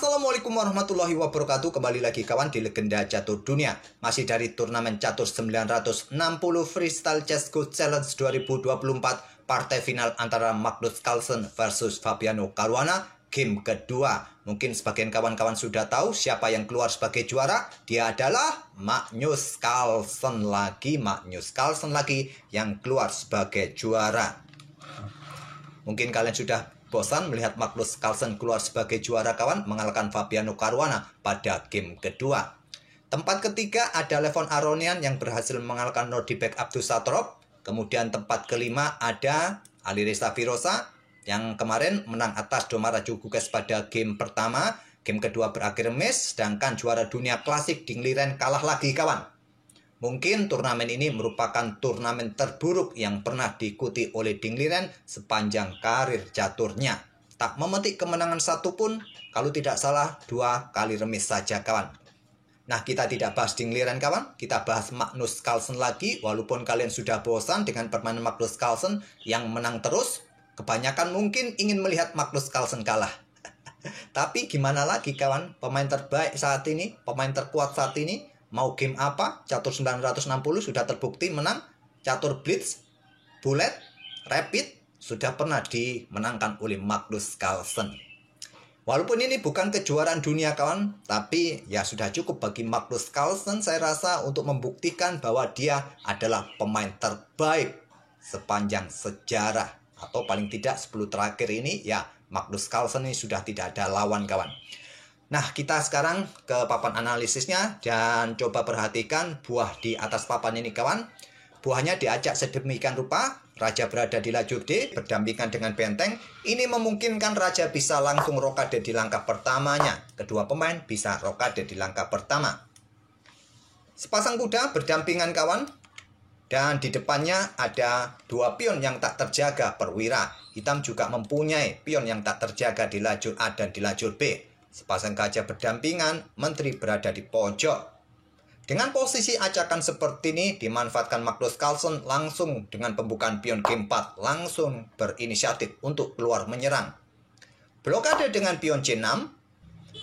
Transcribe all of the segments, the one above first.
Assalamualaikum warahmatullahi wabarakatuh. Kembali lagi kawan di Legenda Catur Dunia. Masih dari turnamen catur 960 Freestyle Chess Go Challenge 2024. Partai final antara Magnus Carlsen versus Fabiano Caruana. Game kedua. Mungkin sebagian kawan-kawan sudah tahu siapa yang keluar sebagai juara. Dia adalah Magnus Carlsen lagi. Magnus Carlsen lagi yang keluar sebagai juara. Mungkin kalian sudah bosan melihat Magnus Carlsen keluar sebagai juara kawan, mengalahkan Fabiano Caruana pada game kedua. Tempat ketiga ada Levon Aronian yang berhasil mengalahkan Nordibek Abdusattorov. Kemudian tempat kelima ada Alireza Firoza yang kemarin menang atas Domara Djurgården pada game pertama. Game kedua berakhir match, sedangkan juara dunia klasik Ding Liren kalah lagi kawan. Mungkin turnamen ini merupakan turnamen terburuk yang pernah diikuti oleh Ding Liren sepanjang karir caturnya. Tak memetik kemenangan satupun, kalau tidak salah 2 kali remis saja kawan. Nah, kita tidak bahas Ding Liren kawan, kita bahas Magnus Carlsen lagi. Walaupun kalian sudah bosan dengan permainan Magnus Carlsen yang menang terus, kebanyakan mungkin ingin melihat Magnus Carlsen kalah. Tapi gimana lagi kawan, pemain terbaik saat ini, pemain terkuat saat ini, mau game apa, catur 960 sudah terbukti menang. Catur blitz, bullet, rapid sudah pernah dimenangkan oleh Magnus Carlsen. Walaupun ini bukan kejuaraan dunia kawan, tapi ya sudah cukup bagi Magnus Carlsen saya rasa untuk membuktikan bahwa dia adalah pemain terbaik sepanjang sejarah. Atau paling tidak 10 terakhir ini ya Magnus Carlsen ini sudah tidak ada lawan kawan. Nah, kita sekarang ke papan analisisnya dan coba perhatikan buah di atas papan ini kawan. Buahnya diacak sedemikian rupa, raja berada di lajur D berdampingan dengan benteng. Ini memungkinkan raja bisa langsung rokade di langkah pertamanya. Kedua pemain bisa rokade di langkah pertama. Sepasang kuda berdampingan kawan. Dan di depannya ada 2 pion yang tak terjaga perwira. Hitam juga mempunyai pion yang tak terjaga di lajur A dan di lajur B. Sepasang gajah berdampingan, menteri berada di pojok. Dengan posisi acakan seperti ini, dimanfaatkan Magnus Carlsen langsung dengan pembukaan pion G4, langsung berinisiatif untuk keluar menyerang. Blokade dengan pion C6,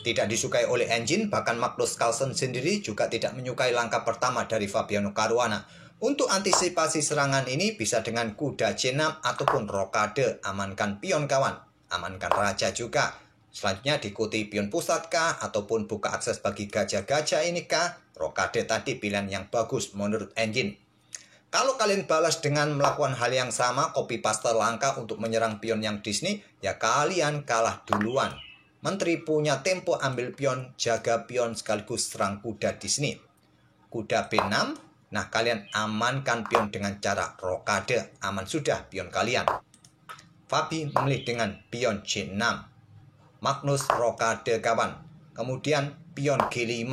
tidak disukai oleh engine, bahkan Magnus Carlsen sendiri juga tidak menyukai langkah pertama dari Fabiano Caruana. Untuk antisipasi serangan ini bisa dengan kuda C6 ataupun rokade, amankan pion kawan, amankan raja juga. Selanjutnya diikuti pion pusat kah ataupun buka akses bagi gajah-gajah ini kah? Rokade tadi pilihan yang bagus menurut engine. Kalau kalian balas dengan melakukan hal yang sama, copy paste langkah untuk menyerang pion yang Disney, ya kalian kalah duluan. Menteri punya tempo ambil pion, jaga pion sekaligus serang kuda Disney. Kuda B6, nah kalian amankan pion dengan cara rokade, aman sudah pion kalian. Fabi memilih dengan pion C6. Magnus rokade kawan. Kemudian pion G5.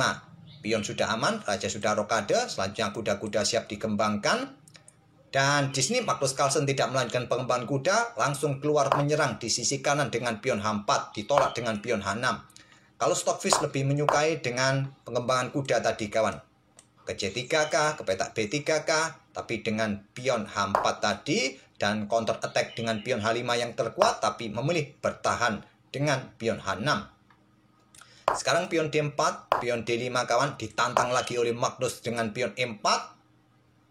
Pion sudah aman, raja sudah rokade. Selanjutnya kuda-kuda siap dikembangkan. Dan di sini Magnus Carlsen tidak melanjutkan pengembangan kuda, langsung keluar menyerang di sisi kanan dengan pion H4, ditolak dengan pion H6. Kalau Stockfish lebih menyukai dengan pengembangan kuda tadi kawan. Ke C3 kah, ke petak B3 kah, tapi dengan pion H4 tadi dan counter attack dengan pion H5 yang terkuat, tapi memilih bertahan dengan pion H6. Sekarang pion D4, pion D5 kawan ditantang lagi oleh Magnus dengan pion E4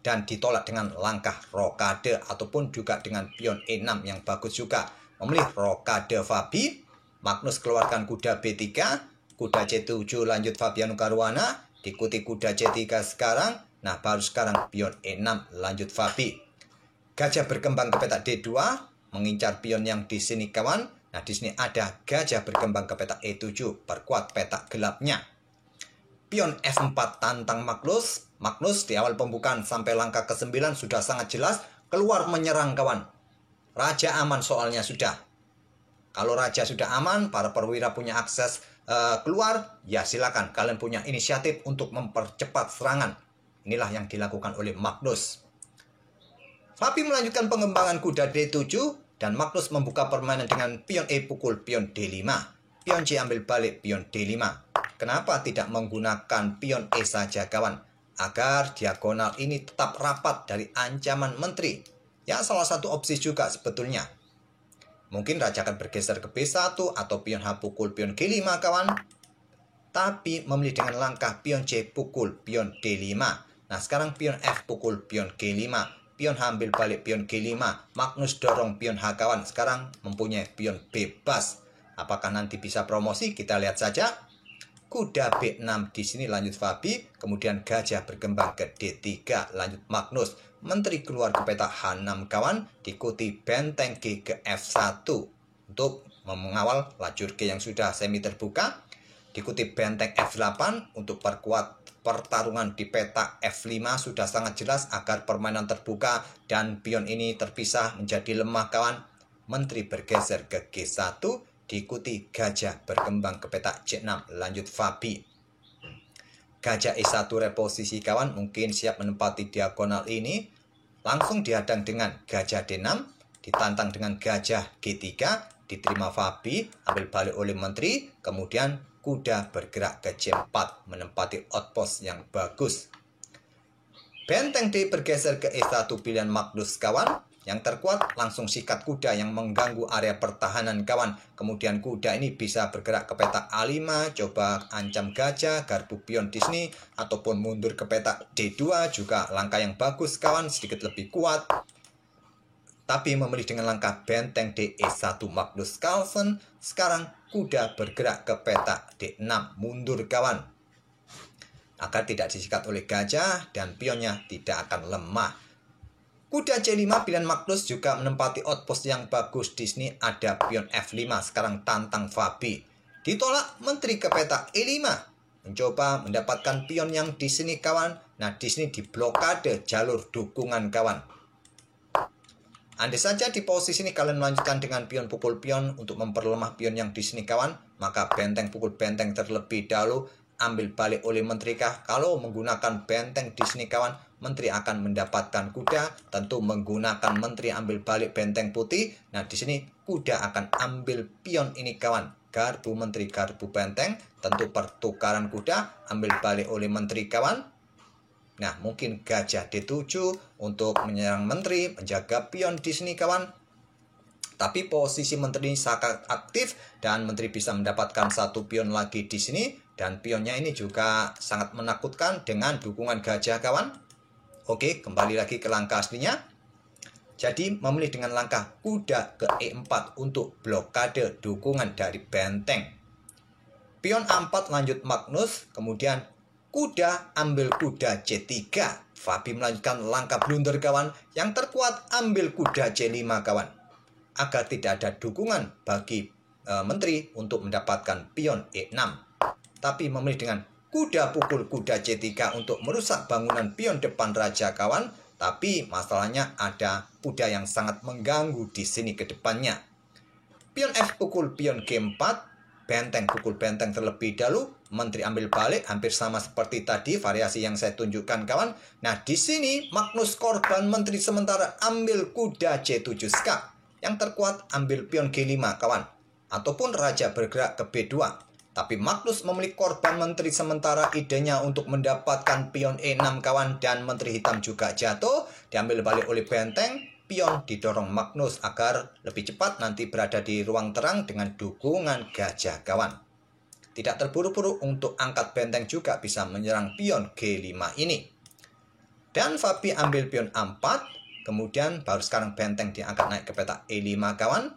dan ditolak dengan langkah rokade ataupun juga dengan pion E6 yang bagus juga. Memilih rokade Fabi, Magnus keluarkan kuda B3, kuda C7 lanjut Fabiano Caruana, diikuti kuda C3 sekarang. Nah, baru sekarang pion E6 lanjut Fabi. Gajah berkembang ke petak D2, mengincar pion yang di sini kawan. Nah, di sini ada gajah berkembang ke petak E7, perkuat petak gelapnya. Pion F4 tantang Magnus. Magnus di awal pembukaan sampai langkah ke-9 sudah sangat jelas keluar menyerang kawan. Raja aman soalnya sudah. Kalau raja sudah aman, para perwira punya akses keluar, ya silakan kalian punya inisiatif untuk mempercepat serangan. Inilah yang dilakukan oleh Magnus. Fabi melanjutkan pengembangan kuda D7. Dan Magnus membuka permainan dengan pion E pukul pion D5. Pion C ambil balik pion D5. Kenapa tidak menggunakan pion E saja kawan? Agar diagonal ini tetap rapat dari ancaman menteri. Ya salah satu opsi juga sebetulnya. Mungkin raja akan bergeser ke B1 atau pion H pukul pion G5 kawan. Tapi memilih dengan langkah pion C pukul pion D5. Nah sekarang pion F pukul pion G5. Pion H ambil balik pion G5. Magnus dorong pion H kawan. Sekarang mempunyai pion bebas. Apakah nanti bisa promosi? Kita lihat saja. Kuda B6 di sini lanjut Fabi. Kemudian gajah berkembang ke D3 lanjut Magnus. Menteri keluar ke peta H6 kawan. Diikuti benteng G ke F1 untuk mengawal lajur G yang sudah semi terbuka. Diikuti benteng F8 untuk perkuat pertarungan di peta F5 sudah sangat jelas agar permainan terbuka dan pion ini terpisah menjadi lemah kawan. Menteri bergeser ke G1 diikuti gajah berkembang ke peta C6 lanjut Fabi. Gajah E1 reposisi kawan mungkin siap menempati diagonal ini. Langsung dihadang dengan gajah D6, ditantang dengan gajah G3, diterima Fabi, ambil balik oleh menteri, kemudian kuda bergerak ke C4 menempati outpost yang bagus. Benteng D bergeser ke E1 pilihan Magnus kawan. Yang terkuat langsung sikat kuda yang mengganggu area pertahanan kawan. Kemudian kuda ini bisa bergerak ke peta A5, coba ancam gajah, garpu pion di sini, ataupun mundur ke peta D2 juga langkah yang bagus kawan, sedikit lebih kuat. Tapi memilih dengan langkah benteng D E1 Magnus Carlsen. Sekarang kuda bergerak ke peta D6 mundur kawan, agar tidak disikat oleh gajah dan pionnya tidak akan lemah. Kuda C5 pilihan Magnus juga menempati outpost yang bagus. Di sini ada pion F5. Sekarang tantang Fabi. Ditolak menteri ke peta E5. Mencoba mendapatkan pion yang di sini kawan. Nah di sini diblokade jalur dukungan kawan. Andai saja di posisi ini kalian melanjutkan dengan pion pukul pion untuk memperlemah pion yang di sini kawan, maka benteng pukul benteng terlebih dahulu ambil balik oleh menteri kah? Kalau menggunakan benteng di sini kawan, menteri akan mendapatkan kuda. Tentu menggunakan menteri ambil balik benteng putih. Nah di sini kuda akan ambil pion ini kawan. Garpu menteri garpu benteng. Tentu pertukaran kuda ambil balik oleh menteri kawan. Nah mungkin gajah D7 untuk menyerang menteri, menjaga pion di sini kawan. Tapi posisi menteri sangat aktif dan menteri bisa mendapatkan satu pion lagi di sini. Dan pionnya ini juga sangat menakutkan dengan dukungan gajah kawan. Oke, kembali lagi ke langkah aslinya. Jadi memilih dengan langkah kuda ke E4 untuk blokade dukungan dari benteng. Pion A4 lanjut Magnus, kemudian kuda ambil kuda C3. Fabi melanjutkan langkah blunder kawan. Yang terkuat ambil kuda C5 kawan. Agar tidak ada dukungan bagi menteri untuk mendapatkan pion E6. Tapi memilih dengan kuda pukul kuda C3 untuk merusak bangunan pion depan raja kawan. Tapi masalahnya ada kuda yang sangat mengganggu di sini ke depannya. Pion F pukul pion G4. Benteng pukul benteng terlebih dahulu. Menteri ambil balik hampir sama seperti tadi variasi yang saya tunjukkan kawan. Nah di sini Magnus korban menteri sementara ambil kuda C7 skak. Yang terkuat ambil pion G5 kawan. Ataupun raja bergerak ke B2. Tapi Magnus memilih korban menteri sementara, idenya untuk mendapatkan pion E6 kawan. Dan menteri hitam juga jatuh. Diambil balik oleh benteng. Pion didorong Magnus agar lebih cepat nanti berada di ruang terang dengan dukungan gajah kawan. Tidak terburu-buru untuk angkat benteng juga bisa menyerang pion G5 ini. Dan Fabi ambil pion A4. Kemudian baru sekarang benteng diangkat naik ke peta E5 kawan.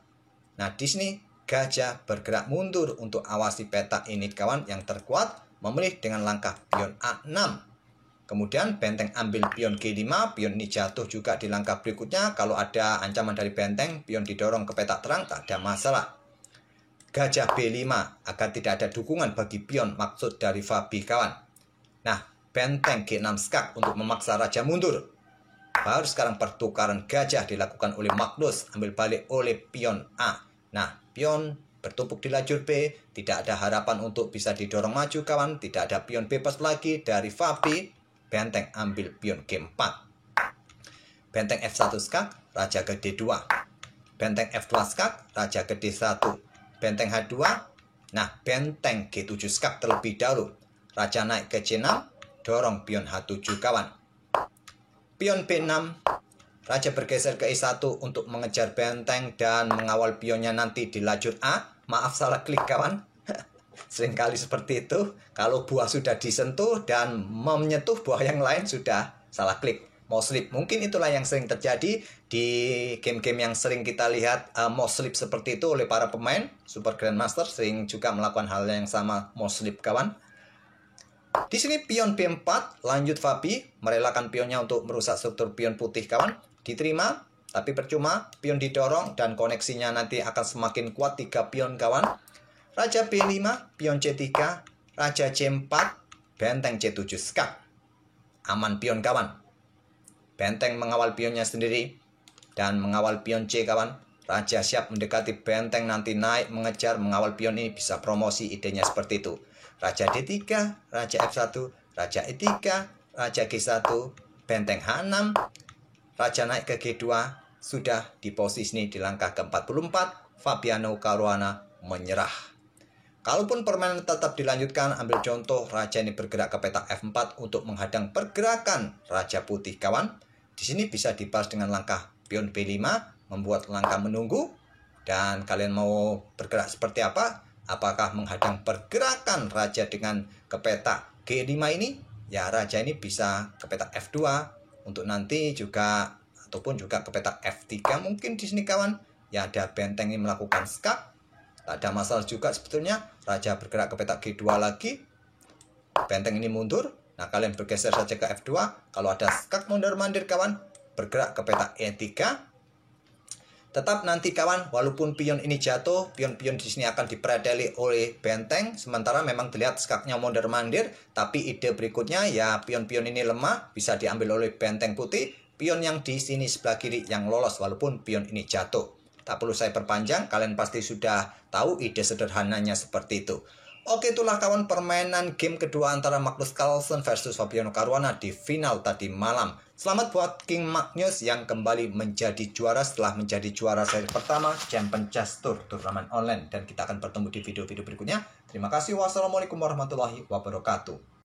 Nah di sini gajah bergerak mundur untuk awasi peta ini kawan. Yang terkuat memilih dengan langkah pion A6. Kemudian benteng ambil pion G5. Pion ini jatuh juga di langkah berikutnya. Kalau ada ancaman dari benteng, pion didorong ke peta terang, tak ada masalah. Gajah B5 agar tidak ada dukungan bagi pion maksud dari Fabi kawan. Nah benteng G6 skak untuk memaksa raja mundur. Baru sekarang pertukaran gajah dilakukan oleh Magnus. Ambil balik oleh pion A. Nah pion bertumpuk di lajur B, tidak ada harapan untuk bisa didorong maju kawan, tidak ada pion bebas lagi dari Fabi. Benteng ambil pion G4. Benteng F1 skak, raja ke D2. Benteng F2 skak, raja ke D1. Benteng H2. Nah, benteng G7 skak terlebih dahulu. Raja naik ke C6, dorong pion H7 kawan. Pion B6, Raja bergeser ke E1 untuk mengejar benteng dan mengawal pionnya nanti di lajur A. Maaf salah klik kawan. Seringkali seperti itu. Kalau buah sudah disentuh dan menyentuh buah yang lain sudah salah klik. Mau slip. Mungkin itulah yang sering terjadi di game-game yang sering kita lihat mau slip seperti itu oleh para pemain. Super Grandmaster sering juga melakukan hal yang sama, mau slip kawan. Di sini pion B4, lanjut Fabi, merelakan pionnya untuk merusak struktur pion putih kawan. Diterima, tapi percuma, pion didorong dan koneksinya nanti akan semakin kuat 3 pion kawan. Raja B5, pion C3, Raja C4, benteng C7 skak. Aman pion kawan. Benteng mengawal pionnya sendiri dan mengawal pion C kawan. Raja siap mendekati benteng, nanti naik mengejar mengawal pion ini, bisa promosi, idenya seperti itu. Raja D3, Raja F1, Raja E3, Raja G1, benteng H6, Raja naik ke G2, sudah di posisi ini di langkah ke-44, Fabiano Caruana menyerah. Kalaupun permainan tetap dilanjutkan, ambil contoh Raja ini bergerak ke petak F4 untuk menghadang pergerakan Raja Putih kawan. Di sini bisa dibalas dengan langkah pion B5, membuat langkah menunggu. Dan kalian mau bergerak seperti apa? Apakah menghadang pergerakan Raja dengan ke petak G5 ini? Ya, Raja ini bisa ke petak F2 untuk nanti juga, ataupun juga ke petak F3 mungkin di sini kawan. Ya, ada benteng ini melakukan skak. Tak ada masalah juga sebetulnya. Raja bergerak ke petak G2 lagi. Benteng ini mundur. Nah, kalian bergeser saja ke F2. Kalau ada skak mondar-mandir kawan, bergerak ke petak E3. Tetap nanti kawan, walaupun pion ini jatuh, pion-pion di sini akan dipredeli oleh benteng. Sementara memang terlihat skaknya mondar-mandir, tapi ide berikutnya ya pion-pion ini lemah, bisa diambil oleh benteng putih. Pion yang di sini sebelah kiri yang lolos walaupun pion ini jatuh. Tak perlu saya perpanjang, kalian pasti sudah tahu ide sederhananya seperti itu. Oke, itulah kawan permainan game kedua antara Magnus Carlsen versus Fabiano Caruana di final tadi malam. Selamat buat King Magnus yang kembali menjadi juara setelah menjadi juara seri pertama Champion Chess Tour turnamen online. Dan kita akan bertemu di video-video berikutnya. Terima kasih. Wassalamualaikum warahmatullahi wabarakatuh.